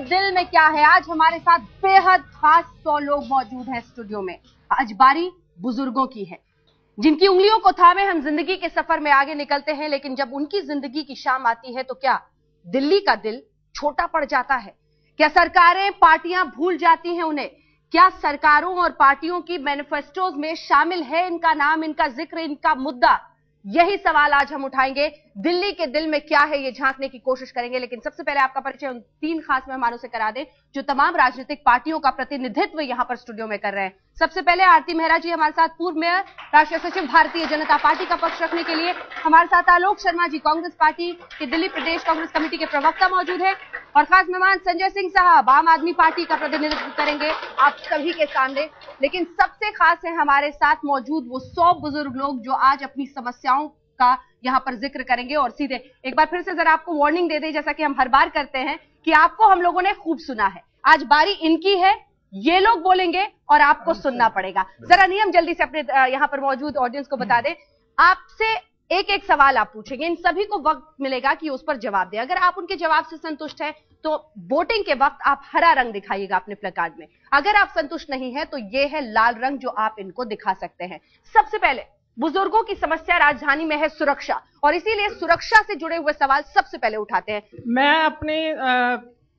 दिल में क्या है। आज हमारे साथ बेहद खास 100 लोग मौजूद हैं स्टूडियो में। आज बारी बुजुर्गों की है, जिनकी उंगलियों को थामे हम जिंदगी के सफर में आगे निकलते हैं, लेकिन जब उनकी जिंदगी की शाम आती है तो क्या दिल्ली का दिल छोटा पड़ जाता है? क्या सरकारें पार्टियां भूल जाती हैं उन्हें? क्या सरकारों और पार्टियों की मैनिफेस्टोज में शामिल है इनका नाम, इनका जिक्र, इनका मुद्दा? यही सवाल आज हम उठाएंगे। दिल्ली के दिल में क्या है, ये झांकने की कोशिश करेंगे। लेकिन सबसे पहले आपका परिचय उन 3 खास मेहमानों से करा दें जो तमाम राजनीतिक पार्टियों का प्रतिनिधित्व यहां पर स्टूडियो में कर रहे हैं। सबसे पहले आरती मेहरा जी हमारे साथ, पूर्व मेयर, राष्ट्रीय सचिव, भारतीय जनता पार्टी का पक्ष रखने के लिए। हमारे साथ आलोक शर्मा जी, कांग्रेस पार्टी के दिल्ली प्रदेश कांग्रेस कमेटी के प्रवक्ता मौजूद है। और खास मेहमान संजय सिंह साहब, आम आदमी पार्टी का प्रतिनिधित्व करेंगे आप सभी के सामने। लेकिन सबसे खास है हमारे साथ मौजूद वो 100 बुजुर्ग लोग जो आज अपनी समस्याओं का यहां पर जिक्र करेंगे। और सीधे एक बार फिर से जरा आपको वार्निंग दे दें, जैसा कि हम हर बार करते हैं, कि आपको हम लोगों ने खूब सुना है, आज बारी इनकी है। ये लोग बोलेंगे और आपको सुनना पड़ेगा। जरा नियम जल्दी से अपने यहां पर मौजूद ऑडियंस को बता दें। आपसे एक एक सवाल आप पूछेंगे, इन सभी को वक्त मिलेगा कि उस पर जवाब दें। अगर आप उनके जवाब से संतुष्ट हैं तो वोटिंग के वक्त आप हरा रंग दिखाइएगा अपने प्लेकार्ड में। अगर आप संतुष्ट नहीं है तो यह है लाल रंग जो आप इनको दिखा सकते हैं। सबसे पहले बुजुर्गों की समस्या राजधानी में है सुरक्षा, और इसीलिए सुरक्षा से जुड़े हुए सवाल सबसे पहले उठाते हैं। मैं अपने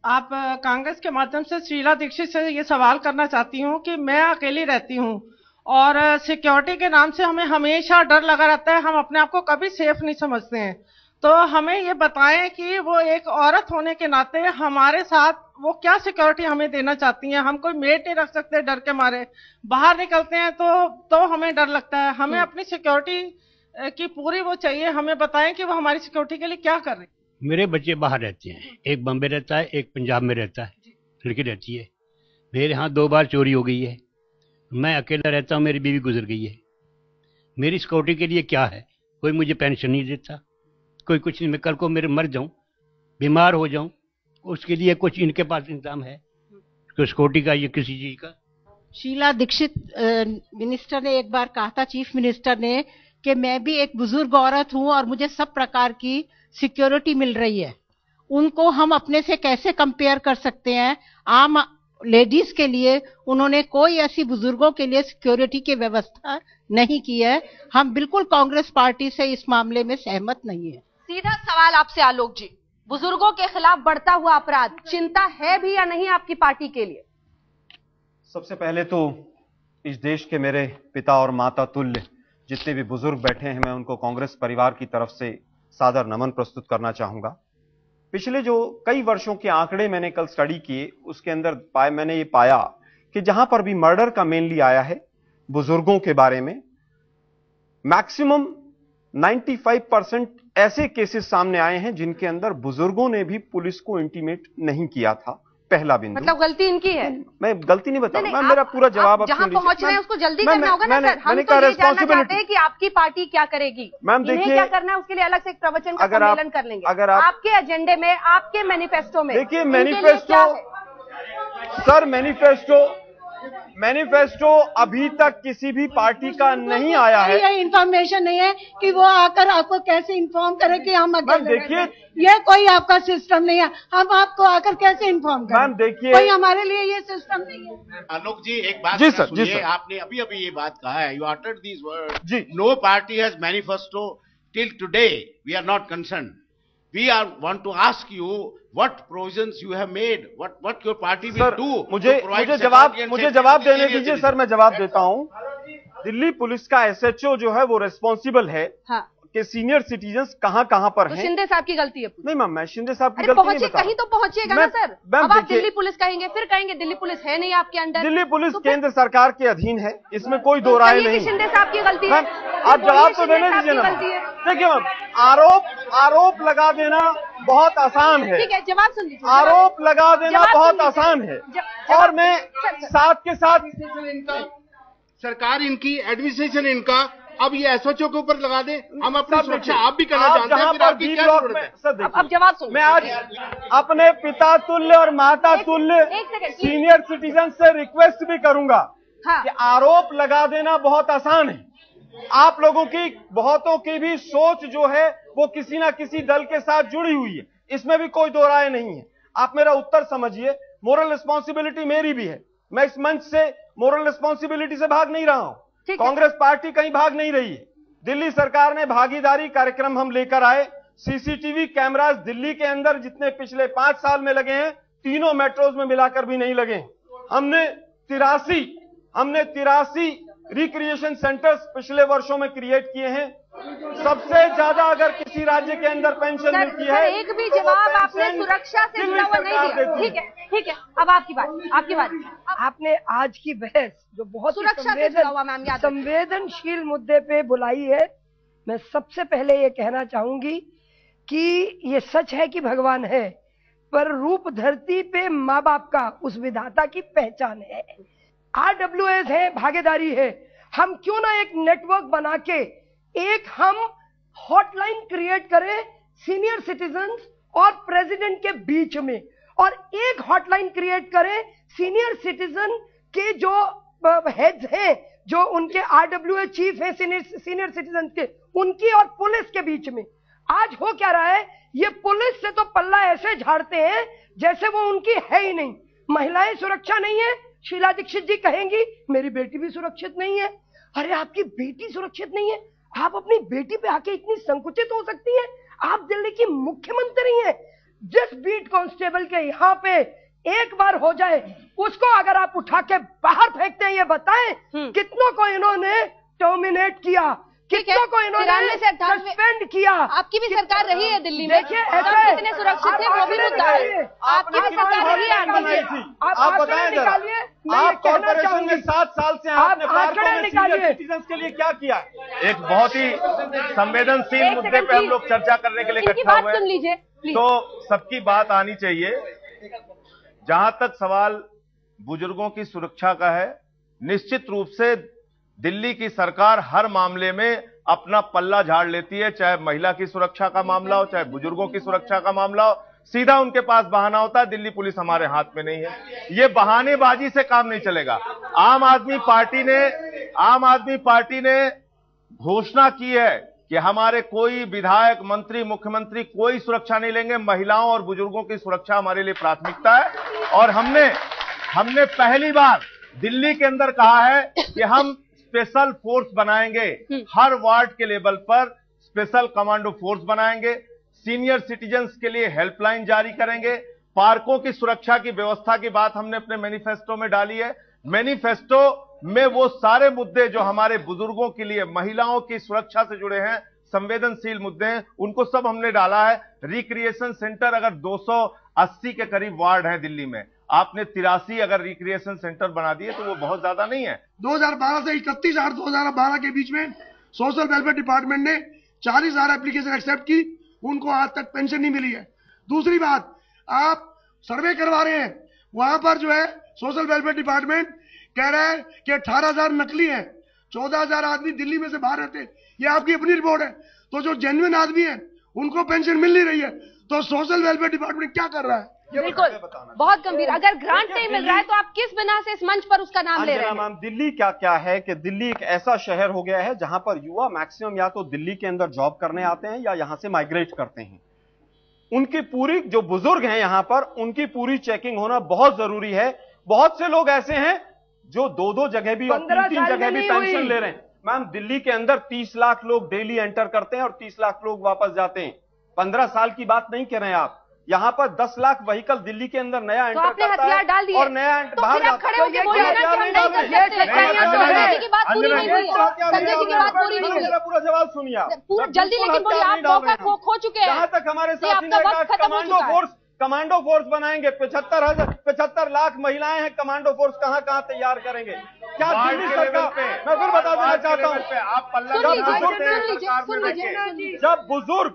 आप कांग्रेस के माध्यम से शीला दीक्षित से ये सवाल करना चाहती हूँ कि मैं अकेली रहती हूँ और सिक्योरिटी के नाम से हमें हमेशा डर लगा रहता है, हम अपने आप को कभी सेफ नहीं समझते हैं। तो हमें ये बताएं कि वो एक औरत होने के नाते हमारे साथ वो क्या सिक्योरिटी हमें देना चाहती हैं। हम कोई मेड नहीं रख सकते, डर के मारे बाहर निकलते हैं तो हमें डर लगता है। हमें अपनी सिक्योरिटी की पूरी वो चाहिए, हमें बताएं कि वो हमारी सिक्योरिटी के लिए क्या कर रहे हैं। मेरे बच्चे बाहर रहते हैं, एक बम्बे रहता है, एक पंजाब में रहता है, लड़की रहती है। मेरे यहाँ 2 बार चोरी हो गई है, मैं अकेला रहता हूँ, मेरी बीवी गुजर गई है। मेरी सिक्योरिटी के लिए क्या है? कोई मुझे पेंशन नहीं देता, कोई कुछ नहीं। मैं कल को मेरे मर जाऊं, बीमार हो जाऊं, उसके लिए कुछ इनके पास इंतजाम है सिक्योरिटी का या किसी चीज का? शीला दीक्षित मिनिस्टर ने एक बार कहा था, चीफ मिनिस्टर ने, कि मैं भी एक बुजुर्ग औरत हूं और मुझे सब प्रकार की सिक्योरिटी मिल रही है। उनको हम अपने से कैसे कंपेयर कर सकते हैं? आम लेडीज के लिए उन्होंने कोई ऐसी बुजुर्गों के लिए सिक्योरिटी की व्यवस्था नहीं की है। हम बिल्कुल कांग्रेस पार्टी से इस मामले में सहमत नहीं है। सीधा सवाल आपसे आलोक जी, बुजुर्गों के खिलाफ बढ़ता हुआ अपराध चिंता है भी या नहीं आपकी पार्टी के लिए? सबसे पहले तो इस देश के मेरे पिता और माता तुल्य जितने भी बुजुर्ग बैठे हैं, मैं उनको कांग्रेस परिवार की तरफ से सादर नमन प्रस्तुत करना चाहूंगा। पिछले जो कई वर्षों के आंकड़े मैंने कल स्टडी किए, उसके अंदर मैंने ये पाया कि जहां पर भी मर्डर का मेनली आया है बुजुर्गों के बारे में, मैक्सिमम 95% ऐसे केसेस सामने आए हैं जिनके अंदर बुजुर्गों ने भी पुलिस को इंटीमेट नहीं किया था। पहला बिंदु, मतलब गलती इनकी है? मैं गलती नहीं बता रहा, मेरा पूरा जवाब आप जहां पहुंच रहे हैं उसको जल्दी करना होगा ना सर। हम तो ये जानना चाहते हैं कि आपकी पार्टी क्या करेगी, मैम। इन्हें क्या करना है, उसके लिए अलग से एक प्रवचन का सम्मेलन कर लेंगे। अगर आपके एजेंडे में, आपके मैनिफेस्टो में, देखिए मैनिफेस्टो सर, मैनिफेस्टो अभी तक किसी भी पार्टी का नहीं आया है। ये इन्फॉर्मेशन नहीं है कि वो आकर आपको कैसे इन्फॉर्म करे कि हम देखिए, ये कोई आपका सिस्टम नहीं है। हम आपको आकर कैसे इन्फॉर्म करें? मैम देखिए, कोई हमारे लिए ये सिस्टम नहीं है। आलोक जी एक बात जी सर, जी सर, आपने अभी ये बात कहा है, you uttered these words, ji. No party has manifesto till today. We are not concerned. We want to ask you what provisions you have made, what your party will do. मुझे जवाब देने दीजिए सर, मैं जवाब देता हूं। दिल्ली पुलिस का SHO जो है वो रिस्पॉन्सिबल है कि सीनियर सिटीजन कहां पर हैं। शिंदे साहब की गलती है? नहीं मैम, मैं शिंदे साहब की गलती नहीं बता रहा। कहीं तो पहुंचिएगा ना सर। अब आप दिल्ली पुलिस कहेंगे, फिर कहेंगे दिल्ली पुलिस है नहीं आपके अंडर। दिल्ली पुलिस केंद्र सरकार के अधीन है, इसमें कोई दो राय नहीं। शिंदे साहब की गलती है? आप जवाब तो देने दीजिए ना। देखिए मैम, आरोप लगा देना बहुत आसान है। ठीक है, जवाब सुन लीजिए। आरोप लगा देना बहुत आसान है, और मैं साथ के साथ सरकार इनकी, एडमिनिस्ट्रेशन इनका, अब ये SHO के ऊपर लगा दे। हम अपनी सुरक्षा आप भी करना जानते हैं, फिर आपकी क्या जरूरत है? अब जवाब सुन। मैं आज अपने पिता तुल्य और माता तुल्य सीनियर सिटीजन से रिक्वेस्ट भी करूंगा कि आरोप लगा देना बहुत आसान है। आप लोगों की बहुतों की भी सोच जो है वो किसी ना किसी दल के साथ जुड़ी हुई है, इसमें भी कोई दो राय नहीं है। आप मेरा उत्तर समझिए। मोरल रिस्पॉन्सिबिलिटी मेरी भी है, मैं इस मंच से मोरल रिस्पॉन्सिबिलिटी से भाग नहीं रहा हूं। कांग्रेस पार्टी कहीं भाग नहीं रही है। दिल्ली सरकार ने भागीदारी कार्यक्रम हम लेकर आए। सीसीटीवी कैमरास दिल्ली के अंदर जितने पिछले 5 साल में लगे हैं, तीनों मेट्रोज में मिलाकर भी नहीं लगे। हमने 83 रिक्रिएशन सेंटर्स पिछले वर्षों में क्रिएट किए हैं। सबसे ज्यादा अगर किसी राज्य के अंदर पेंशन मिलती है, एक भी जवाब आपने सुरक्षा से जुड़ा हुआ नहीं दिया। ठीक है, अब आपकी बात। आपने आज की बहस जो बहुत संवेदनशील मुद्दे पे बुलाई है, मैं सबसे पहले ये कहना चाहूंगी कि ये सच है कि भगवान है, पर रूप धरती पे माँ बाप का उस विधाता की पहचान है। RWAs है, भागीदारी है। हम क्यों ना एक नेटवर्क बना के एक हम हॉटलाइन क्रिएट करें सीनियर सिटीजन्स और प्रेसिडेंट के बीच में, और एक हॉटलाइन क्रिएट करें सीनियर सिटीजन के जो हेड्स हैं, जो उनके RWA चीफ हैं सीनियर सिटीजन के, उनकी और पुलिस के बीच में। आज हो क्या रहा है, ये पुलिस से तो पल्ला ऐसे झाड़ते हैं जैसे वो उनकी है ही नहीं। महिलाएं सुरक्षा नहीं है, शीला दीक्षित जी कहेंगी मेरी बेटी भी सुरक्षित नहीं है। अरे आपकी बेटी सुरक्षित नहीं है, आप अपनी बेटी पे आके इतनी संकुचित हो सकती हैं? आप दिल्ली की मुख्यमंत्री हैं। जिस बीट कांस्टेबल के यहाँ पे एक बार हो जाए, उसको अगर आप उठा के बाहर फेंकते हैं, ये बताएं कितनों को इन्होंने टर्मिनेट किया, कितनों को इन्होंने सस्पेंड किया। आपकी भी सरकार रही है दिल्ली में, देखिए ऐसे कितने सुरक्षित थे वो भी मुद्दा है। आपकी भी सरकार रही है। आप बताएं, आप कॉर्पोरेशन में 7 साल से आपने पार्कों में सीनियर सिटीजन्स के लिए क्या किया? एक बहुत ही संवेदनशील मुद्दे पे हम लोग चर्चा करने के लिए इकट्ठा हुए हैं, तो सबकी बात आनी चाहिए। जहां तक सवाल बुजुर्गों की सुरक्षा का है, निश्चित रूप से दिल्ली की सरकार हर मामले में अपना पल्ला झाड़ लेती है, चाहे महिला की सुरक्षा का मामला हो, चाहे बुजुर्गों की सुरक्षा का मामला हो। सीधा उनके पास बहाना होता है, दिल्ली पुलिस हमारे हाथ में नहीं है। ये बहानेबाजी से काम नहीं चलेगा। आम आदमी पार्टी ने घोषणा की है कि हमारे कोई विधायक, मंत्री, मुख्यमंत्री कोई सुरक्षा नहीं लेंगे। महिलाओं और बुजुर्गों की सुरक्षा हमारे लिए प्राथमिकता है। और हमने पहली बार दिल्ली के अंदर कहा है कि हम स्पेशल फोर्स बनाएंगे, हर वार्ड के लेवल पर स्पेशल कमांडो फोर्स बनाएंगे, सीनियर सिटीजन्स के लिए हेल्पलाइन जारी करेंगे, पार्कों की सुरक्षा की व्यवस्था की बात हमने अपने मैनिफेस्टो में डाली है। मैनिफेस्टो में वो सारे मुद्दे जो हमारे बुजुर्गों के लिए, महिलाओं की सुरक्षा से जुड़े हैं, संवेदनशील मुद्दे हैं, उनको सब हमने डाला है। रिक्रिएशन सेंटर अगर 280 के करीब वार्ड हैं दिल्ली में, आपने 83 अगर रिक्रिएशन सेंटर बना दिए तो वो बहुत ज्यादा नहीं है। 2012 से 31/8/2012 के बीच में सोशल वेलफेयर डिपार्टमेंट ने 40,000 एप्लीकेशन एक्सेप्ट की, उनको आज तक पेंशन नहीं मिली है। दूसरी बात, आप सर्वे करवा रहे हैं, वहां पर जो है सोशल वेलफेयर डिपार्टमेंट कह रहा है कि 18,000 नकली हैं, 14,000 आदमी दिल्ली में से बाहर रहते हैं। ये आपकी अपनी रिपोर्ट है। तो जो जेन्युइन आदमी है उनको पेंशन मिल नहीं रही है, तो सोशल वेलफेयर डिपार्टमेंट क्या कर रहा है? बिल्कुल, बहुत गंभीर। अगर ग्रांट नहीं मिल रहा है तो आप किस बिना से इस मंच पर उसका नाम ले रहे हैं? मैम, दिल्ली क्या है कि दिल्ली एक ऐसा शहर हो गया है जहां पर युवा मैक्सिमम या तो दिल्ली के अंदर जॉब करने आते हैं या यहां से माइग्रेट करते हैं। उनकी पूरी, जो बुजुर्ग हैं यहां पर, उनकी पूरी चेकिंग होना बहुत जरूरी है। बहुत से लोग ऐसे हैं जो 2-2 जगह भी और 3-3 जगह भी पेंशन ले रहे हैं। मैम, दिल्ली के अंदर 30 लाख लोग डेली एंटर करते हैं और 30 लाख लोग वापस जाते हैं। 15 साल की बात नहीं कह रहे हैं आप। यहाँ पर 10 लाख व्हीकल दिल्ली के अंदर नया एंटर करता है और नया बाहर जाता है। पूरा जवाब सुनिए आप जल्दी, लेकिन बोलिए, आप मौका खो चुके हैं। जहां तक हमारे साथी कमांडो फोर्स बनाएंगे, 75 लाख महिलाएं हैं, कमांडो फोर्स कहां तैयार करेंगे? क्या दिल्ली सरकार, मैं फिर बता देना चाहता हूं, जब बुजुर्ग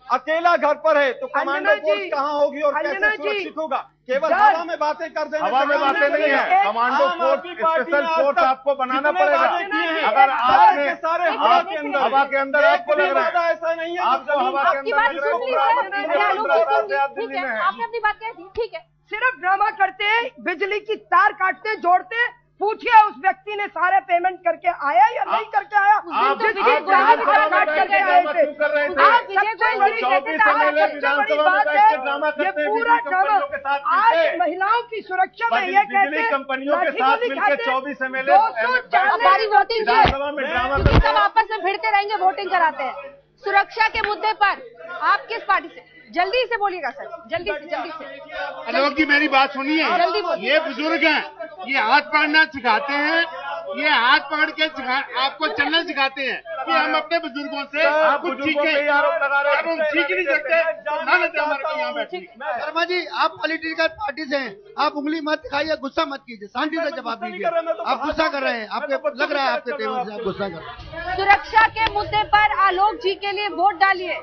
अकेला घर पर है तो कमांडो फोर्स कहां होगी और कैसे सुरक्षित होगा? केवल हवा में बातें कर देंगे। हवा में बातें नहीं है, कमांडो फोर्स, स्पेशल फोर्स आपको बनाना पड़ेगा। अगर आपने सारे हवा के अंदर आपको लग रहा है, ऐसा नहीं है आपको हवा के अंदर लग रहा है। आपने अपनी बात कह दी, ठीक है। सिर्फ ड्रामा करते हैं, बिजली की तार काटते जोड़ते। पूछिए उस व्यक्ति ने सारे पेमेंट करके आया या नहीं करके आया? आप थे। कर रहे थे? आप विजय को इंजरी कहते थे, आज विधानसभा में बैठ के ड्रामा ये करते हैं पूरा बिजली कंपनियों के साथ आज मिलकर। महिलाओं की सुरक्षा में ये कहते बिजली कंपनियों के साथ मिलकर 24 एमएलए हमारी वोटिंग की है, विधानसभा में ड्रामा क्योंकि करते सब हैं। आपस में भिड़ते रहेंगे, वोटिंग कराते हैं। सुरक्षा के मुद्दे पर आप किस पार्टी से? जल्दी से बोलिएगा सर, जल्दी से। आलोक जी मेरी बात सुनिए, जल्दी बोलिए। ये बुजुर्ग हैं, ये हाथ पकड़ना सिखाते हैं, ये हाथ पकड़ के आपको चलना सिखाते हैं कि हम अपने बुजुर्गों से आप कुछ बुजुर्गों पे सीखें। ही आरोप लगा रहे हैं। अब हम सीख नहीं सकते, लानत है हमारे को यहाँ बैठने की। शर्मा जी, आप पॉलिटिकल पार्टी से हैं, आप उंगली मत दिखाइए, गुस्सा मत कीजिए, शांति से जवाब दीजिए। आप गुस्सा कर रहे हैं, आपके लग रहा है आपके टेबल से आप गुस्सा कर रहे हैं। सुरक्षा के मुद्दे पर आलोक जी के लिए वोट डालिए,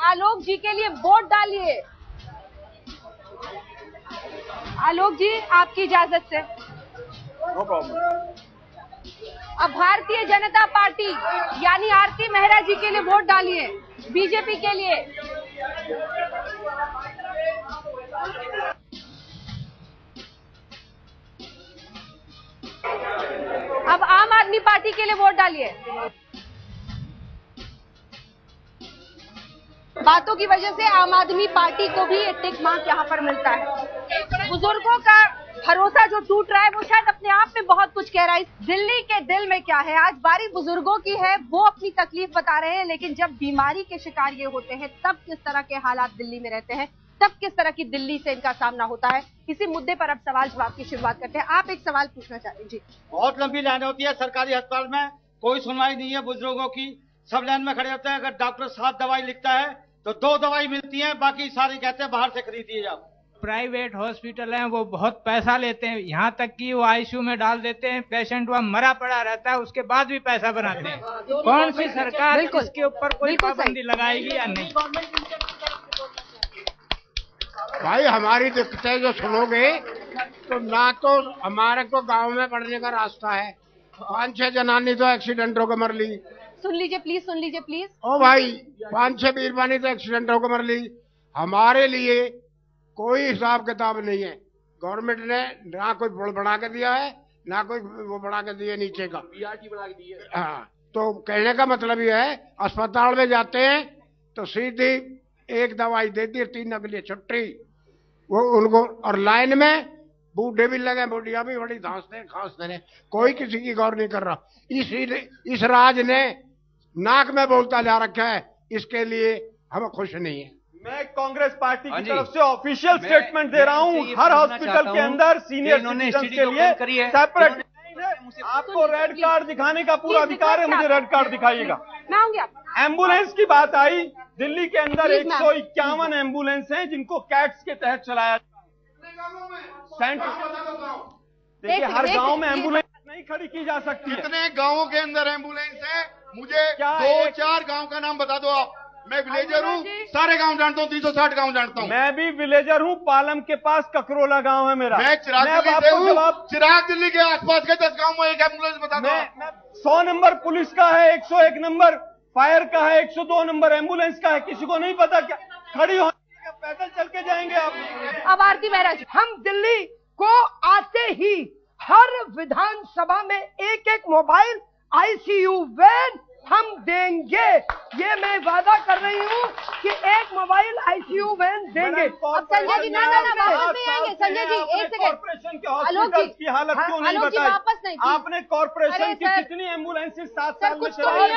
आलोक जी के लिए वोट डालिए। आलोक जी, आपकी इजाजत से नो प्रॉब्लम। अब भारतीय जनता पार्टी यानी आरती मेहरा जी के लिए वोट डालिए, बीजेपी के लिए। अब आम आदमी पार्टी के लिए वोट डालिए। बातों की वजह से आम आदमी पार्टी को भी एक टिक मार्क यहाँ पर मिलता है। बुजुर्गों का भरोसा जो टूट रहा है वो शायद अपने आप में बहुत कुछ कह रहा है। दिल्ली के दिल में क्या है, आज बारी बुजुर्गों की है, वो अपनी तकलीफ बता रहे हैं, लेकिन जब बीमारी के शिकार ये होते हैं तब किस तरह के हालात दिल्ली में रहते हैं, तब किस तरह की दिल्ली से इनका सामना होता है। इसी मुद्दे पर अब सवाल जवाब की शुरुआत करते हैं। आप एक सवाल पूछना चाहते हैं जी। बहुत लंबी लाइन होती है सरकारी अस्पताल में, कोई सुनवाई नहीं है बुजुर्गों की, सब लाइन में खड़े होते हैं। अगर डॉक्टर 7 दवाई लिखता है तो 2 दवाई मिलती है, बाकी सारी कहते हैं बाहर से खरीदिए आप। प्राइवेट हॉस्पिटल हैं, वो बहुत पैसा लेते हैं, यहाँ तक कि वो आईसीयू में डाल देते हैं, पेशेंट वहाँ मरा पड़ा रहता है, उसके बाद भी पैसा बनाते हैं। कौन सी सरकार इसके ऊपर कोई पाबंदी लगाएगी या नहीं? भाई हमारी दिक्कतें जो सुनोगे तो ना तो हमारे को गांव में पढ़ने का रास्ता है, 5-6 जनानी तो एक्सीडेंट होकर मर ली। सुन लीजिए प्लीज, सुन लीजिए प्लीज। ओ भाई 5-6 बीरबानी तो एक्सीडेंट होकर मर ली। हमारे लिए कोई हिसाब किताब नहीं है, गवर्नमेंट ने ना कोई पुल बना के दिया है, ना कोई वो बना के दिया नीचे का बीआरटी बना के दी है। हाँ, तो कहने का मतलब ये है अस्पताल में जाते हैं तो सीधी एक दवाई देती है, 3 अगली छुट्टी वो उनको, और लाइन में बूढ़े भी लगे, बुढ़िया भी बड़ी खांसते रहे, कोई किसी की गौर नहीं कर रहा। इस राज ने नाक में बोलता जा रखा है, इसके लिए हम खुश नहीं है। मैं कांग्रेस पार्टी की तरफ से ऑफिशियल स्टेटमेंट दे रहा हूं, हर हॉस्पिटल के अंदर सीनियर सिटीजन के लिए सेपरेट आपको रेड कार्ड दिखाने का पूरा अधिकार है, मुझे रेड कार्ड दिखाइएगा। मैं आऊंगी आप। एम्बुलेंस की बात आई, दिल्ली के अंदर 151 एम्बुलेंस हैं जिनको कैट्स के तहत चलाया देखिए, हर गांव में एम्बुलेंस नहीं खड़ी की जा सकती है। कितने गांवों के अंदर एम्बुलेंस है? मुझे 2-4 गांव का नाम बता दो आप। मैं विलेजर हूँ, सारे गांव जानता हूँ, 360 गांव जानता हूँ। मैं भी विलेजर हूँ, पालम के पास ककरोला गांव है मेरा। मैं चिराग दिल्ली से हूँ, चिराग दिल्ली के आसपास के 10 गांव में एक एम्बुलेंस बता दो। 100 नंबर पुलिस का है, 101 नंबर फायर का है, 102 नंबर एम्बुलेंस का है, किसी को नहीं पता क्या खड़ी हो पैदल चल के जाएंगे आप। अब आरती मेहरा जी, हम दिल्ली को आते ही हर विधानसभा में एक मोबाइल आईसीयू वैन हम देंगे, ये मैं वादा कर रही हूँ कि एक मोबाइल आईसीयू वैन देंगे। अब संजय जी, ना वापस नहीं आएंगे। संजय जी एक सेकंड, कॉर्पोरेशन के हॉस्पिटल की हालत क्यों नहीं बताई? वापस नहीं, आपने कॉर्पोरेशन की कितनी एम्बुलेंसेस 7 साल में चलाई?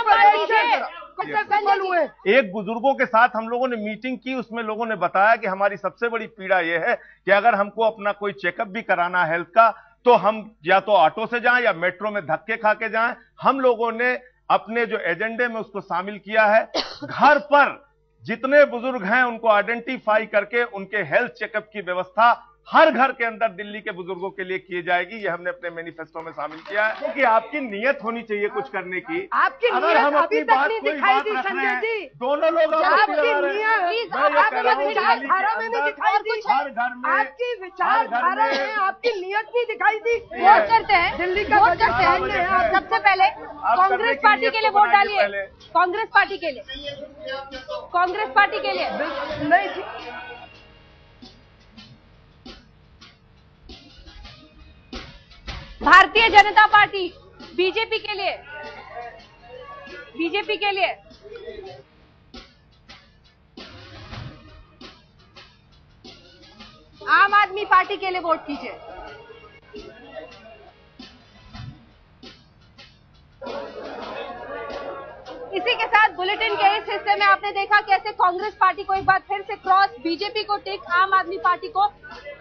एक बुजुर्गों के साथ हम लोगों ने मीटिंग की, उसमें लोगों ने बताया कि हमारी सबसे बड़ी पीड़ा यह है कि अगर हमको अपना कोई चेकअप भी कराना हेल्थ का तो हम या तो ऑटो से जाएं या मेट्रो में धक्के खा के जाएं। हम लोगों ने अपने जो एजेंडे में उसको शामिल किया है, घर पर जितने बुजुर्ग हैं उनको आइडेंटिफाई करके उनके हेल्थ चेकअप की व्यवस्था हर घर के अंदर दिल्ली के बुजुर्गों के लिए की जाएगी। ये हमने अपने मैनिफेस्टो में शामिल किया है, क्योंकि आपकी नीयत होनी चाहिए कुछ करने की। आपकी अगर हम नीयत अपनी अभी तक बात नहीं कोई दिखाई बात दी रख रहे संजय हैं, जी। दोनों लोग आपकी नीयत आपकी विचारधारा में नहीं दिखाई दी, हर घर में आपकी विचारधारा में आपकी नीयत नहीं दिखाई दी। वोट करते हैं, दिल्ली का वोट करते हैं। सबसे पहले कांग्रेस पार्टी के लिए वोट डालिए, कांग्रेस पार्टी के लिए, कांग्रेस पार्टी के लिए नहीं जी। भारतीय जनता पार्टी, बीजेपी के लिए, बीजेपी के लिए आम आदमी पार्टी के लिए वोट कीजिए। इसी के साथ बुलेटिन के इस हिस्से में आपने देखा कैसे कांग्रेस पार्टी को एक बार फिर से क्रॉस, बीजेपी को टिक, आम आदमी पार्टी को।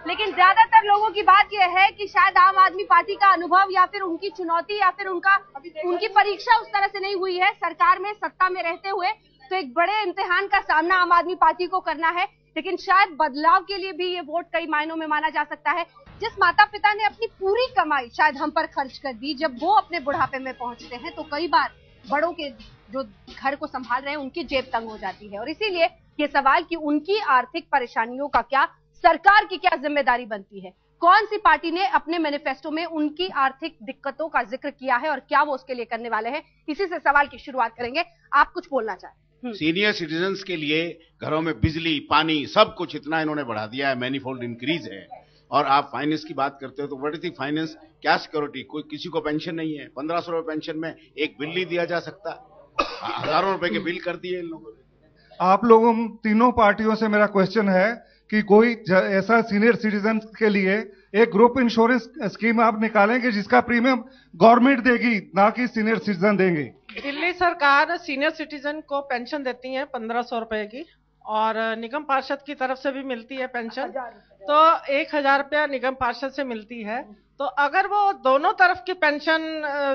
लेकिन ज्यादातर लोगों की बात यह है कि शायद आम आदमी पार्टी का अनुभव या फिर उनकी चुनौती या फिर उनकी परीक्षा उस तरह से नहीं हुई है सरकार में, सत्ता में रहते हुए। तो एक बड़े इम्तिहान का सामना आम आदमी पार्टी को करना है, लेकिन शायद बदलाव के लिए भी ये वोट कई मायनों में माना जा सकता है। जिस माता पिता ने अपनी पूरी कमाई शायद हम पर खर्च कर दी, जब वो अपने बुढ़ापे में पहुंचते हैं तो कई बार बड़ों के जो घर को संभाल रहे हैं उनकी जेब तंग हो जाती है। और इसीलिए ये सवाल कि उनकी आर्थिक परेशानियों का क्या, सरकार की क्या जिम्मेदारी बनती है, कौन सी पार्टी ने अपने मैनिफेस्टो में उनकी आर्थिक दिक्कतों का जिक्र किया है और क्या वो उसके लिए करने वाले हैं, इसी से सवाल की शुरुआत करेंगे। आप कुछ बोलना चाहें? सीनियर सिटीजन्स के लिए घरों में बिजली, पानी, सब कुछ इतना इन्होंने बढ़ा दिया है, मैनीफोल्ड इंक्रीज है। और आप फाइनेंस की बात करते हो तो व्हाट इज द फाइनेंस, क्या सिक्योरिटी? कोई किसी को पेंशन नहीं है, 1500 रुपए पेंशन में एक बिल नहीं दिया जा सकता, हजारों रुपए के बिल कर दिए इन लोगों ने। आप लोगों तीनों पार्टियों से मेरा क्वेश्चन है कि कोई ऐसा सीनियर सिटीजन के लिए एक ग्रुप इंश्योरेंस स्कीम आप निकालेंगे जिसका प्रीमियम गवर्नमेंट देगी, ना कि सीनियर सिटीजन देंगे? दिल्ली सरकार सीनियर सिटीजन को पेंशन देती है 1500 रुपए की, और निगम पार्षद की तरफ से भी मिलती है पेंशन, तो 1000 रुपया निगम पार्षद से मिलती है। तो अगर वो दोनों तरफ की पेंशन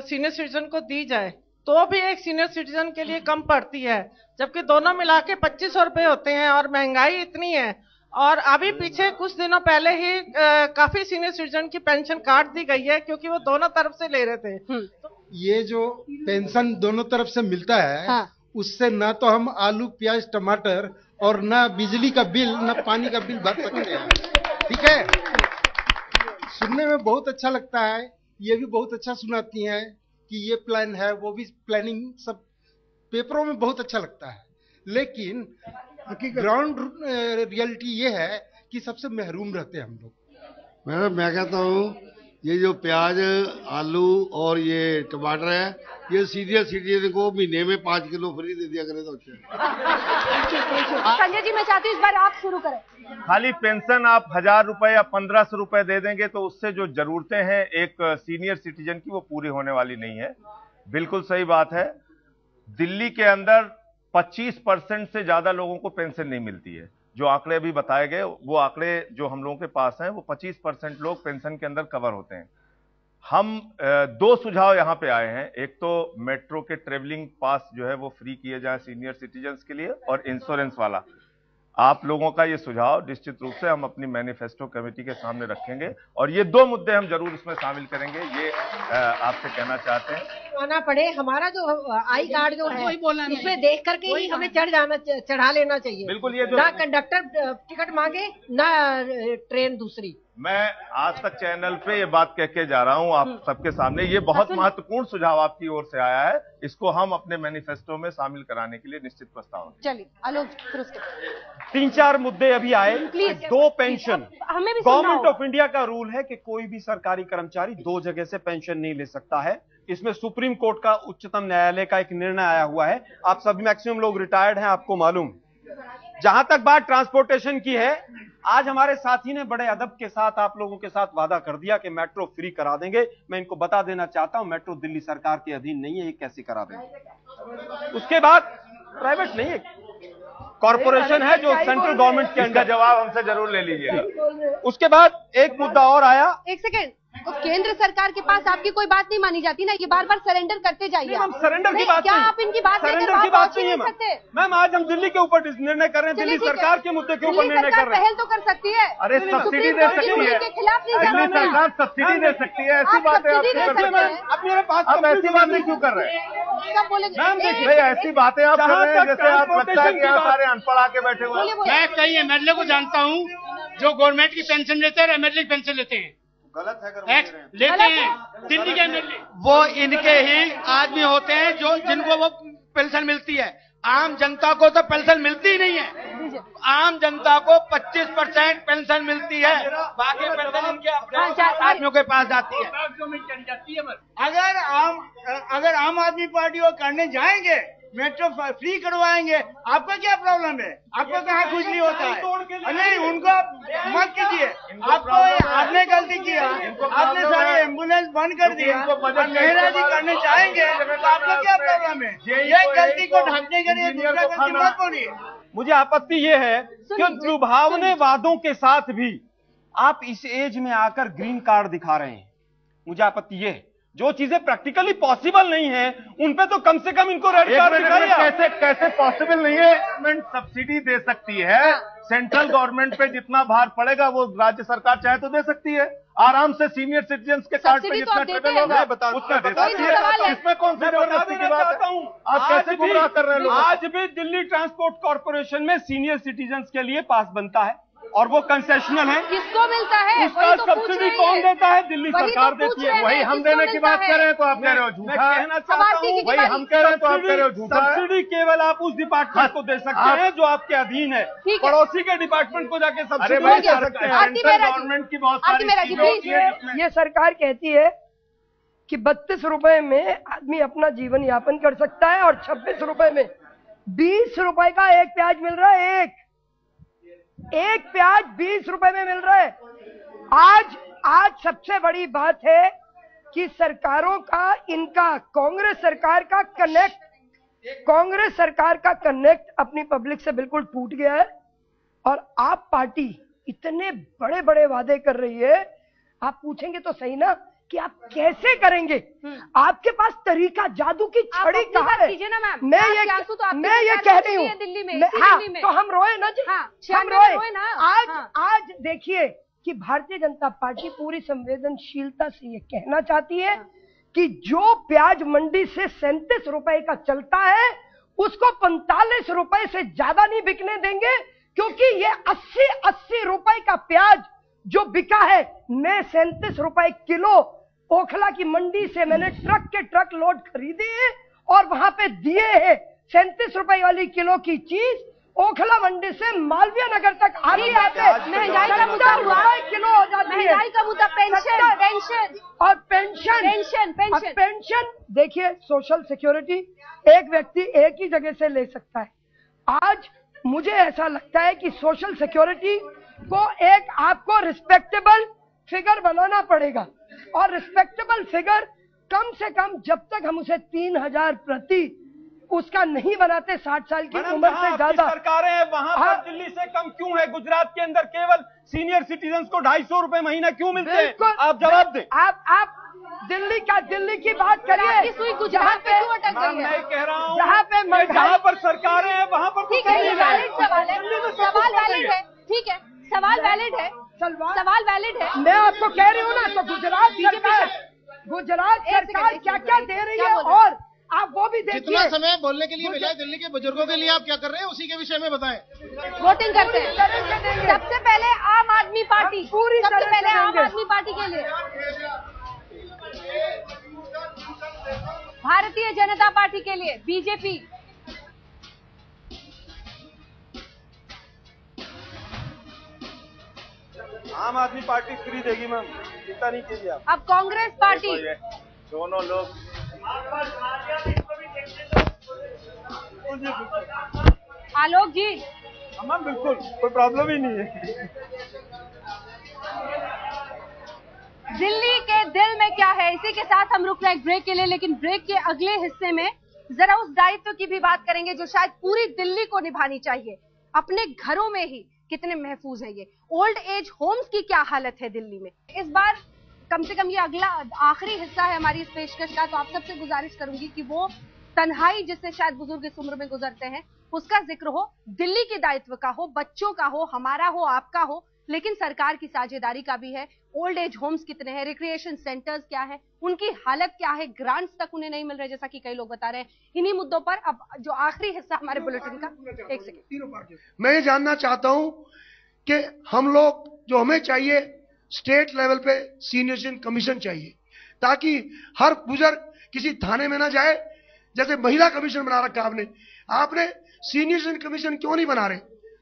सीनियर सिटीजन को दी जाए तो भी एक सीनियर सिटीजन के लिए कम पड़ती है, जबकि दोनों मिला के 2500 रुपए होते हैं। और महंगाई इतनी है, और अभी पीछे कुछ दिनों पहले ही काफी सीनियर सिटीजन की पेंशन काट दी गई है क्योंकि वो दोनों तरफ से ले रहे थे। ये जो पेंशन दोनों तरफ से मिलता है, हाँ। उससे ना तो हम आलू, प्याज, टमाटर और ना बिजली का बिल, ना पानी का बिल भर सकते हैं। ठीक है, सुनने में बहुत अच्छा लगता है, ये भी बहुत अच्छा सुनाती हैं कि ये प्लान है, वो भी प्लानिंग, सब पेपरों में बहुत अच्छा लगता है, लेकिन ग्राउंड रियलिटी ये है कि सबसे महरूम रहते हैं हम लोग। मैं कहता हूँ ये जो प्याज, आलू और ये टमाटर है, ये सीनियर सिटीजन को महीने में 5 किलो फ्री दे दिया करे तो अच्छा। संजय जी, मैं चाहती हूँ इस बार आप शुरू करें। खाली पेंशन आप 1000 रुपए या 1500 रुपए दे देंगे तो उससे जो जरूरतें हैं एक सीनियर सिटीजन की वो पूरी होने वाली नहीं है। बिल्कुल सही बात है, दिल्ली के अंदर 25% से ज्यादा लोगों को पेंशन नहीं मिलती है। जो आंकड़े अभी बताए गए वो आंकड़े जो हम लोगों के पास हैं, वो 25% लोग पेंशन के अंदर कवर होते हैं। हम 2 सुझाव यहां पे आए हैं, एक तो मेट्रो के ट्रेवलिंग पास जो है वो फ्री किए जाए सीनियर सिटीजन्स के लिए, और इंश्योरेंस वाला। आप लोगों का ये सुझाव निश्चित रूप से हम अपनी मैनिफेस्टो कमेटी के सामने रखेंगे, और ये 2 मुद्दे हम जरूर इसमें शामिल करेंगे, ये आपसे कहना चाहते हैं। आना पड़े, हमारा जो आई कार्ड जो है इसमें देख करके ही हमें चढ़ा लेना चाहिए। बिल्कुल, ये ना कंडक्टर टिकट मांगे ना ट्रेन दूसरी। मैं आज तक चैनल पे ये बात कह के जा रहा हूं आप सबके सामने, ये बहुत महत्वपूर्ण सुझाव आपकी ओर से आया है, इसको हम अपने मैनिफेस्टो में शामिल कराने के लिए निश्चित प्रस्ताव। चलिए आलोक, 3-4 मुद्दे अभी आए। 2 पेंशन, हमें भी गवर्नमेंट ऑफ इंडिया का रूल है कि कोई भी सरकारी कर्मचारी 2 जगह से पेंशन नहीं ले सकता है। इसमें सुप्रीम कोर्ट का, उच्चतम न्यायालय का एक निर्णय आया हुआ है। आप सभी मैक्सिमम लोग रिटायर्ड हैं, आपको मालूम। जहां तक बात ट्रांसपोर्टेशन की है, आज हमारे साथी ने बड़े अदब के साथ आप लोगों के साथ वादा कर दिया कि मेट्रो फ्री करा देंगे। मैं इनको बता देना चाहता हूं, मेट्रो दिल्ली सरकार के अधीन नहीं है, ये कैसे करा देंगे? उसके बाद प्राइवेट नहीं है, कॉर्पोरेशन है जो सेंट्रल गवर्नमेंट के अंदर। जवाब हमसे जरूर ले लीजिएगा। उसके बाद एक मुद्दा और आया। एक सेकेंड, तो केंद्र सरकार के पास आपकी कोई बात नहीं मानी जाती ना, ये बार बार सरेंडर करते जाइए। हम सरेंडर की बात क्या नहीं, आप इनकी बात सरेंडर की बात नहीं है मैम। आज हम दिल्ली के ऊपर निर्णय कर रहे हैं, दिल्ली सरकार के मुद्दे के ऊपर निर्णय कर रहे हैं। पहल तो कर सकती है। अरे सब्सिडी दे सकती है, दिल्ली सरकार सब्सिडी दे सकती है, ऐसी बातें आप मेरे पास आप ऐसी बातें क्यों कर रहे हैं? भाई ऐसी बातें आप कर रहे हैं जैसे आप लगता है कि यहाँ सारे अनपढ़ आके बैठे हुए हैं। मैं कई एमएलए को जानता हूँ जो गवर्नमेंट की पेंशन लेते हैं, एमएलए की पेंशन लेते हैं। गलत है लेते हैं दिल्ली के एमएलए, वो इनके ही आदमी होते हैं जो जिनको वो पेंशन मिलती है। आम जनता को तो पेंशन मिलती ही नहीं है। आम जनता को 25% पेंशन मिलती है, बाकी पेंशन इनके आदमियों के पास जाती है। अगर आम आदमी पार्टी को करने जाएंगे मेट्रो फ्री करवाएंगे, आपका क्या प्रॉब्लम है? आपको कहाँ खुजली होता है? नहीं, उनको मत कीजिए। आपको आपने गलती किया, आपने सारे एम्बुलेंस बंद कर दिया और मेहरा जी करने चाहेंगे तो आपको क्या प्रॉब्लम है? ये गलती को ढकने के लिए दूसरा गलती मत बोलिए। मुझे आपत्ति ये है कि लुभावने वादों के साथ भी आप इस एज में आकर ग्रीन कार्ड दिखा रहे हैं। मुझे आपत्ति ये है, जो चीजें प्रैक्टिकली पॉसिबल नहीं है उन पे तो कम से कम इनको रेड कार्ड दिखाइए। कैसे पॉसिबल नहीं है? गवर्नमेंट सब्सिडी दे सकती है, सेंट्रल गवर्नमेंट पे जितना भार पड़ेगा वो राज्य सरकार चाहे तो दे सकती है। आराम से सीनियर सिटीजन के कार्ड पे जितना ट्रेवल होगा उसका दे सकती है। इसमें कौन सी जबरदस्ती की बात है? आप कैसे गुमराह कर रहे हैं लोगों को? आज भी दिल्ली ट्रांसपोर्ट कॉर्पोरेशन में सीनियर सिटीजन के लिए पास बनता है और वो कंसेशनल है। किसको मिलता है? उसका सब्सिडी कौन देता है? दिल्ली सरकार देती है। वही हम देने की बात कर रहे हैं तो आप कह रहे हो झूठा। मैं कहना चाहता हूँ वही हम कह रहे हैं तो आप कह रहे हो झूठा। सब्सिडी केवल आप उस डिपार्टमेंट को दे सकते हैं जो आपके अधीन है। पड़ोसी के डिपार्टमेंट को जाके सब्सिडी दे सकते हैं। सेंट्रल गवर्नमेंट की बहुत सारी ये सरकार कहती है कि 32 रुपए में आदमी अपना जीवन यापन कर सकता है और 26 रुपए में 20 रुपए का एक प्याज मिल रहा है। एक प्याज 20 रुपए में मिल रहा है। आज सबसे बड़ी बात है कि सरकारों का, इनका कांग्रेस सरकार का कनेक्ट अपनी पब्लिक से बिल्कुल टूट गया है और आप पार्टी इतने बड़े बड़े वादे कर रही है। आप पूछेंगे तो सही ना कि आप कैसे करेंगे? आपके पास तरीका, जादू की छड़ी कहाँ है? मैं ये कह रही हूँ दिल्ली में, तो हम रोए ना जी, हम रोए ना। आज देखिए कि भारतीय जनता पार्टी पूरी संवेदनशीलता से ये कहना चाहती है कि जो प्याज मंडी से 37 रुपए का चलता है उसको 45 रुपए से ज्यादा नहीं बिकने देंगे, क्योंकि ये 80 रुपए का प्याज जो बिका है, मैं 37 रुपए किलो ओखला की मंडी से मैंने ट्रक के ट्रक लोड खरीदे हैं और वहां पे दिए हैं। 37 रुपए वाली किलो की चीज ओखला मंडी से मालवीय नगर तक आ रही है। महंगाई का मुद्दा हुआ, किलो हो जाती है। महंगाई का मुद्दा पेंशन देखिए, सोशल सिक्योरिटी एक व्यक्ति एक ही जगह से ले सकता है। आज मुझे ऐसा लगता है कि सोशल सिक्योरिटी को एक आपको रिस्पेक्टेबल फिगर बनाना पड़ेगा और रिस्पेक्टेबल फिगर कम से कम जब तक हम उसे 3000 प्रति उसका नहीं बनाते 60 साल की उम्र से ज्यादा सरकारें हैं वहां पर दिल्ली से कम क्यों है? गुजरात के अंदर केवल सीनियर सिटीजन को 250 रुपए महीना क्यों मिलते हैं? आप जवाब दें। आप दिल्ली की बात करिए, गुजरात पे क्यों अटक गई है? मैं कह रहा हूँ जहाँ पर सरकारें हैं वहां पर ठीक है, वैलिड सवाल है, सवाल वैलिड है, ठीक है, सवाल वैलिड है, सवाल वैलिड है। मैं आपको कह रही हूँ ना, तो गुजरात सरकार क्या क्या दे रही है और आप वो भी देखिए। जितना समय बोलने के लिए मिला है दिल्ली के बुजुर्गों के लिए आप क्या कर रहे हैं उसी के विषय में बताएं। वोटिंग करते हैं सबसे पहले आम आदमी पार्टी, सबसे पहले आम आदमी पार्टी के लिए, भारतीय जनता पार्टी के लिए, बीजेपी। आम आदमी पार्टी फ्री देगी मैम, चिंता नहीं कीजिए आप। अब कांग्रेस पार्टी, दोनों लोग आलोक जी। मैम बिल्कुल कोई प्रॉब्लम ही नहीं है। दिल्ली के दिल में क्या है, इसी के साथ हम रुक रहे हैं ब्रेक के लिए, लेकिन ब्रेक के अगले हिस्से में जरा उस दायित्व की भी बात करेंगे जो शायद पूरी दिल्ली को निभानी चाहिए। अपने घरों में ही कितने महफूज है ये ओल्ड एज होम्स की क्या हालत है दिल्ली में। इस बार कम से कम ये अगला आखिरी हिस्सा है हमारी इस पेशकश का, तो आप सबसे गुजारिश करूंगी कि वो तन्हाई जिससे शायद बुजुर्ग इस उम्र में गुजरते हैं उसका जिक्र हो, दिल्ली के दायित्व का हो, बच्चों का हो, हमारा हो, आपका हो, लेकिन सरकार की साझेदारी का भी है। ओल्ड एज होम्स कितने हैं, रिक्रिएशन सेंटर्स क्या है, उनकी हालत क्या है, ग्रांट्स तक उन्हें नहीं मिल रहे जैसा कि कई लोग बता रहे हैं। इन्हीं मुद्दों पर अब जो आखिरी हिस्सा हमारे बुलेटिन का, एक सेकंड, मैं ये जानना चाहता हूं कि हम लोग जो हमें चाहिए स्टेट लेवल पे सीनियर सिटीजन कमीशन चाहिए, ताकि हर बुजुर्ग किसी थाने में ना जाए। जैसे महिला कमीशन बना रखा आपने सीनियर सिटीजन कमीशन क्यों नहीं बना रहे?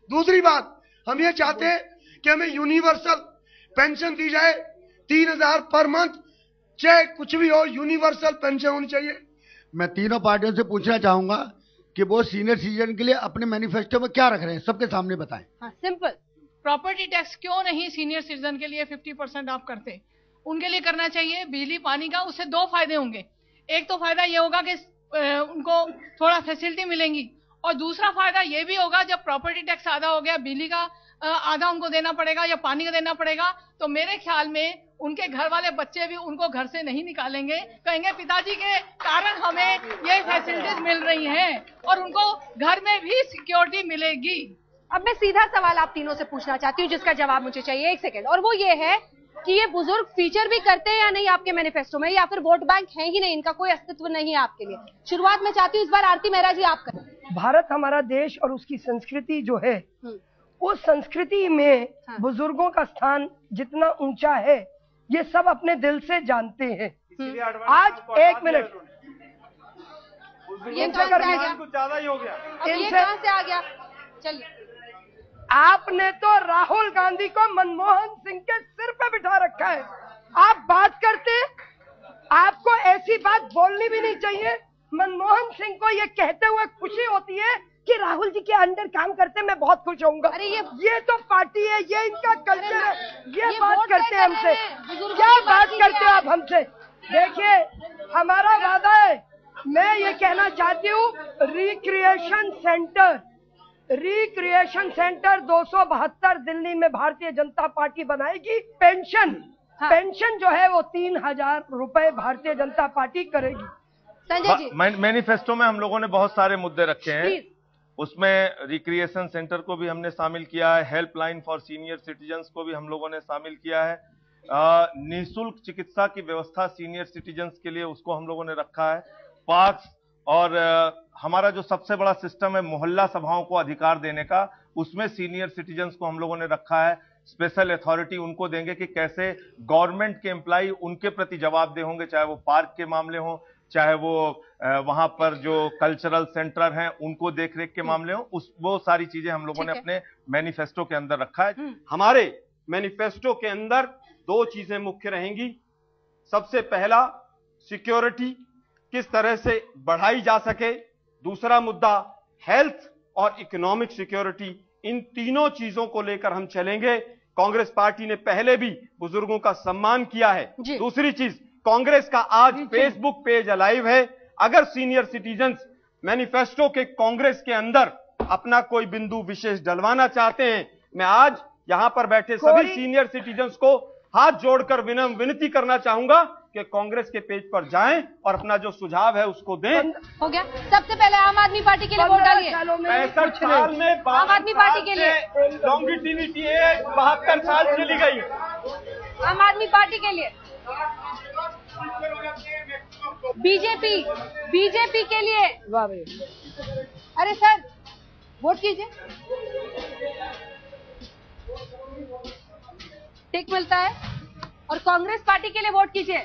दूसरी बात, हम ये चाहते हैं कि हमें यूनिवर्सल पेंशन दी जाए, 3000 पर मंथ, चाहे कुछ भी हो, यूनिवर्सल पेंशन होनी चाहिए। मैं तीनों पार्टियों से पूछना चाहूंगा कि वो सीनियर सिटीजन के लिए अपने मैनिफेस्टो में क्या रख रहे हैं, सबके सामने बताएं। हाँ, सिंपल। प्रॉपर्टी टैक्स क्यों नहीं सीनियर सिटीजन के लिए 50% आप करते? उनके लिए करना चाहिए बिजली पानी का। उससे दो फायदे होंगे। एक तो फायदा ये होगा कि उनको थोड़ा फैसिलिटी मिलेंगी, और दूसरा फायदा ये भी होगा जब प्रॉपर्टी टैक्स आधा हो गया, बिजली का आधा उनको देना पड़ेगा या पानी का देना पड़ेगा, तो मेरे ख्याल में उनके घर वाले बच्चे भी उनको घर से नहीं निकालेंगे, कहेंगे पिताजी के कारण हमें ये फैसिलिटीज मिल रही हैं, और उनको घर में भी सिक्योरिटी मिलेगी। अब मैं सीधा सवाल आप तीनों से पूछना चाहती हूँ जिसका जवाब मुझे चाहिए, एक सेकेंड, और वो ये है कि ये बुजुर्ग फीचर भी करते हैं या नहीं आपके मैनिफेस्टो में, या फिर वोट बैंक है ही नहीं, इनका कोई अस्तित्व नहीं है आपके लिए? शुरुआत में चाहती हूँ इस बार आरती मेहरा जी आप करें। भारत हमारा देश और उसकी संस्कृति जो है, उस संस्कृति में बुजुर्गों का स्थान जितना ऊंचा है ये सब अपने दिल से जानते हैं। आज एक मिनट, ये कुछ ज्यादा ही हो गया, ये कहां से आ गया? चलिए, आपने तो राहुल गांधी को मनमोहन सिंह के सिर पे बिठा रखा है। आप बात करते, आपको ऐसी बात बोलनी भी नहीं चाहिए। मनमोहन सिंह को ये कहते हुए खुशी होती है कि राहुल जी के अंडर काम करते मैं बहुत खुश होऊंगा। अरे ये तो पार्टी है, ये इनका कल्चर है, ये बात करते हैं हमसे। क्या बात करते हो आप हमसे? देखिए, हमारा वादा है, मैं ये कहना चाहती हूँ, रिक्रिएशन सेंटर 272 दिल्ली में भारतीय जनता पार्टी बनाएगी। पेंशन जो है वो 3000 रुपए भारतीय जनता पार्टी करेगी। संजय जी, मैनिफेस्टो में हम लोगों ने बहुत सारे मुद्दे रखे हैं, उसमें रिक्रिएशन सेंटर को भी हमने शामिल किया है, हेल्पलाइन फॉर सीनियर सिटीजन्स को भी हम लोगों ने शामिल किया है, निःशुल्क चिकित्सा की व्यवस्था सीनियर सिटीजन्स के लिए उसको हम लोगों ने रखा है, पार्क्स, और हमारा जो सबसे बड़ा सिस्टम है मोहल्ला सभाओं को अधिकार देने का, उसमें सीनियर सिटीजन्स को हम लोगों ने रखा है। स्पेशल अथॉरिटी उनको देंगे कि कैसे गवर्नमेंट के एम्प्लॉय उनके प्रति जवाबदेह होंगे, चाहे वो पार्क के मामले हों, चाहे वो वहां पर जो कल्चरल सेंटर हैं उनको देखरेख के मामले हों, वो सारी चीजें हम लोगों ने अपने मैनिफेस्टो के अंदर रखा है। हमारे मैनिफेस्टो के अंदर दो चीजें मुख्य रहेंगी। सबसे पहला, सिक्योरिटी किस तरह से बढ़ाई जा सके। दूसरा मुद्दा, हेल्थ और इकोनॉमिक सिक्योरिटी। इन तीनों चीजों को लेकर हम चलेंगे। कांग्रेस पार्टी ने पहले भी बुजुर्गों का सम्मान किया है। दूसरी चीज, कांग्रेस का आज फेसबुक पेज अलाइव है। अगर सीनियर सिटीजन्स मैनिफेस्टो के कांग्रेस के अंदर अपना कोई बिंदु विशेष डलवाना चाहते हैं, मैं आज यहां पर बैठे सभी सीनियर सिटीजन्स को हाथ जोड़कर विनती करना चाहूंगा कि कांग्रेस के पेज पर जाएं और अपना जो सुझाव है उसको दें। हो गया। सबसे पहले आम आदमी पार्टी के लिए वोट डालिए। 65 साल में आम आदमी पार्टी के लिए लॉन्गिटिविटी 72 साल चली गई। आम आदमी पार्टी के लिए, बीजेपी के लिए, अरे सर वोट कीजिए, टिक मिलता है। और कांग्रेस पार्टी के लिए वोट कीजिए।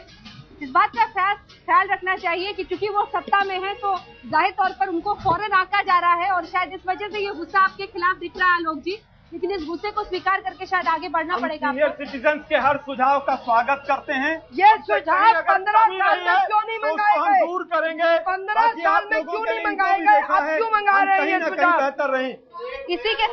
इस बात का ख्याल रखना चाहिए कि चूंकि वो सत्ता में है तो जाहिर तौर पर उनको फौरन आंका जा रहा है, और शायद इस वजह से ये गुस्सा आपके खिलाफ दिख रहा है लोग जी, लेकिन इस गुस्से को स्वीकार करके शायद आगे बढ़ना पड़ेगा। सीनियर सिटीजन्स के हर सुझाव का स्वागत करते हैं। ये सुझाव 15 साल में क्यों नहीं मंगाए गए? दूर करेंगे। 15 साल में क्यों नहीं मंगाए गए? अब क्यों मंगा रहे हैं ये सुझाव? बेहतर रहे। इसी के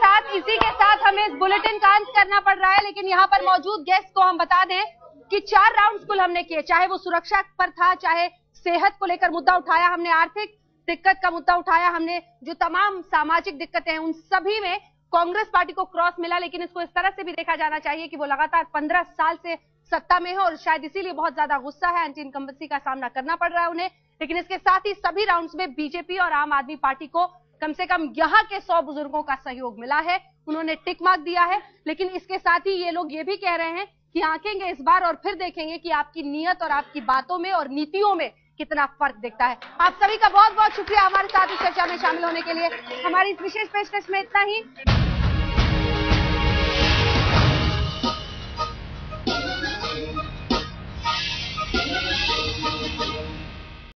साथ हमें इस बुलेटिन का अंत करना पड़ रहा है, लेकिन यहाँ पर मौजूद गेस्ट को हम बता दें कि 4 राउंड्स कुल हमने किए, चाहे वो सुरक्षा पर था, चाहे सेहत को लेकर मुद्दा उठाया हमने, आर्थिक दिक्कत का मुद्दा उठाया हमने, जो तमाम सामाजिक दिक्कतें हैं उन सभी में कांग्रेस पार्टी को क्रॉस मिला। लेकिन इसको इस तरह से भी देखा जाना चाहिए कि वो लगातार 15 साल से सत्ता में है और शायद इसीलिए बहुत ज्यादा गुस्सा है, एंटी इनकम्बेंसी का सामना करना पड़ रहा है उन्हें। लेकिन इसके साथ ही सभी राउंड्स में बीजेपी और आम आदमी पार्टी को कम से कम यहाँ के 100 बुजुर्गों का सहयोग मिला है, उन्होंने टिक मार्क दिया है। लेकिन इसके साथ ही ये लोग ये भी कह रहे हैं कि आंकेंगे इस बार और फिर देखेंगे कि आपकी नीयत और आपकी बातों में और नीतियों में कितना फर्क दिखता है। आप सभी का बहुत बहुत शुक्रिया हमारे साथ इस चर्चा में शामिल होने के लिए। हमारी इस विशेष पेशकश में इतना ही।